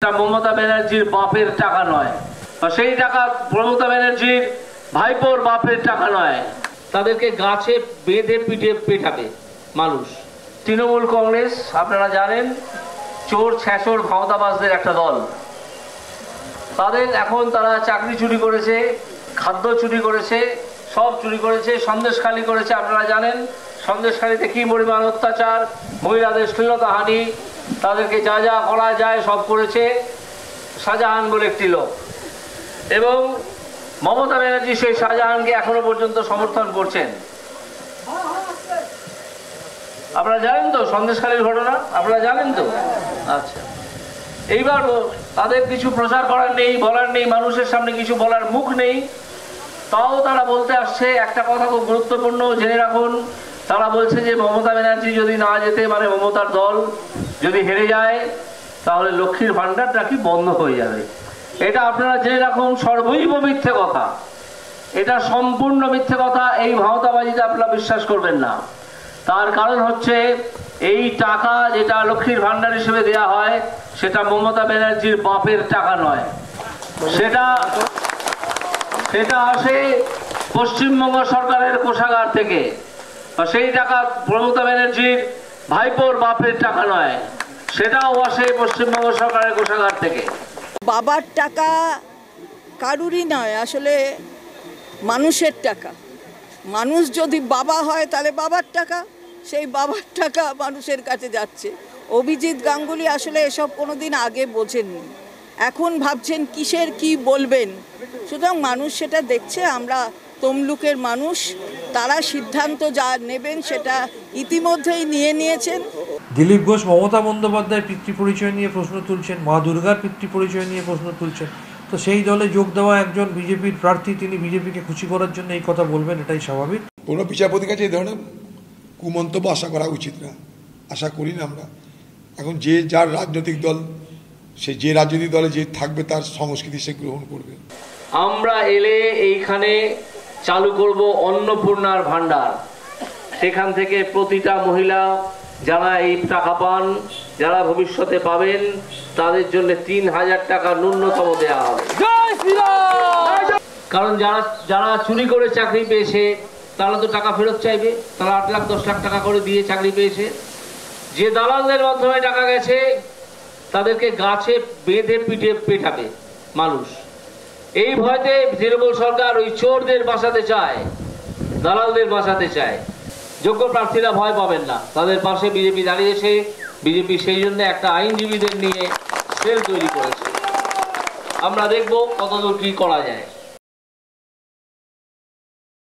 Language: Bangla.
মমতা ব্যানার্জির বাপের টাকা নয়, সেই টাকা মমতা ব্যানার্জির ভাইপোর বাপের টাকা নয়। তাদেরকে গাছে বেঁধে পিঠে পেটাবে মানুষ। তৃণমূল কংগ্রেস আপনারা জানেন চোর ছ্যাঁচড় ভাওতাবাজদের একটা দল। তাদের এখন তারা চাকরি চুরি করেছে, খাদ্য চুরি করেছে, সব চুরি করেছে, সন্দেশখালি করেছে। আপনারা জানেন সন্দেশখালিতে কি পরিমাণ অত্যাচার, মহিলাদের শ্লীলতাহানি, তাদেরকে যা যা করা যায় সব করেছে শাহজাহান বলে একটি লোক। এবং মমতা ব্যানার্জি সেই শাহজাহানকে এখনো পর্যন্ত সমর্থন করছেন। আপনারা জানেন তো সন্দেশখালির ঘটনা, আপনারা জানেন তো? আচ্ছা, এইবার তাদের কিছু প্রচার করার নেই, বলার নেই, মানুষের সামনে কিছু বলার মুখ নেই, তাও তারা বলতে আসছে একটা কথা খুব গুরুত্বপূর্ণ জেনে রাখুন। তারা বলছে যে মমতা ব্যানার্জি যদি না যেতে, মানে মমতার দল যদি হেরে যায়, তাহলে লক্ষ্মীর ভান্ডারটা কি বন্ধ হয়ে যাবে। এটা আপনারা জেনে রাখুন, সর্বৈব মিথ্যে কথা, এটা সম্পূর্ণ মিথ্যে কথা। এই ভাওতাবাজিতে আপনারা বিশ্বাস করবেন না। তার কারণ হচ্ছে এই টাকা যেটা লক্ষ্মীর ভান্ডার হিসেবে দেয়া হয় সেটা মমতা ব্যানার্জির বাপের টাকা নয়, সেটা আসে পশ্চিমবঙ্গ সরকারের কোষাগার থেকে। সেই টাকা মমতা ব্যানার্জির ভাইপোর বাপের টাকা নয়, সেটাও আসে পশ্চিমবঙ্গ সরকারের কোষাগার থেকে। বাবার টাকা কারুরই নয়, আসলে মানুষের টাকা। মানুষ যদি বাবা হয় তাহলে বাবার টাকা, সেই বাবার টাকা মানুষের কাছে যাচ্ছে। অভিজিৎ গাঙ্গুলি আসলে এসব কোনোদিন আগে বোঝেননি, এখন ভাবছেন কিসের কি বলবেন। সুতরাং মানুষ সেটা দেখছে, আমরা তমলুকের মানুষ, তারা সিদ্ধান্ত যা নেবেন সেটা ইতিমধ্যেই নিয়ে নিয়েছেন। দিলীপ ঘোষ মমতা বন্দ্যোপাধ্যায়ের পিতৃপরিচয় নিয়ে প্রশ্ন তুলছেন, মা দুর্গার পিতৃপরিচয় নিয়ে প্রশ্ন তুলছেন। তো সেই দলে যোগ দেওয়া একজন বিজেপির প্রার্থী, তিনি বিজেপিকে খুশি করার জন্য এই কথা বলবেন, এটাই স্বাভাবিক। কোনো বিচারপতির কাছে এই ধরনের কুমন্তব্য আশা করা উচিত না, আশা করি না আমরা। এখন যে যার রাজনৈতিক দল, সে যে রাজনৈতিক দলে যে থাকবে তার সংস্কৃতি সে গ্রহণ করবে। আমরা এলে এইখানে চালু করব অন্নপূর্ণার ভান্ডার। সেখান থেকে প্রতিটা মহিলা যারা এই টাকা পান, যারা ভবিষ্যতে পাবেন, তাদের জন্য 3000 টাকা ন্যূনতম দেওয়া হবে। কারণ যারা চুরি করে চাকরি পেয়েছে তারা তো টাকা ফেরত চাইবে। তারা 8 লাখ 10 লাখ টাকা করে দিয়ে চাকরি পেয়েছে। যে দালালদের মাধ্যমে টাকা গেছে তাদেরকে গাছে বেঁধে পিঠে পেটাবে মানুষ। এই ভয়তে তৃণমূল সরকার ওই চোরদের বাঁচাতে চায়, দালালদের বাঁচাতে চায়। যোগ্য প্রার্থীরা ভয় পাবেন না, তাদের পাশে বিজেপি দাঁড়িয়েছে। বিজেপি সেই জন্য একটা আইনজীবীদের নিয়ে সেল তৈরি করেছে। আমরা দেখব কতদূর কি করা যায়।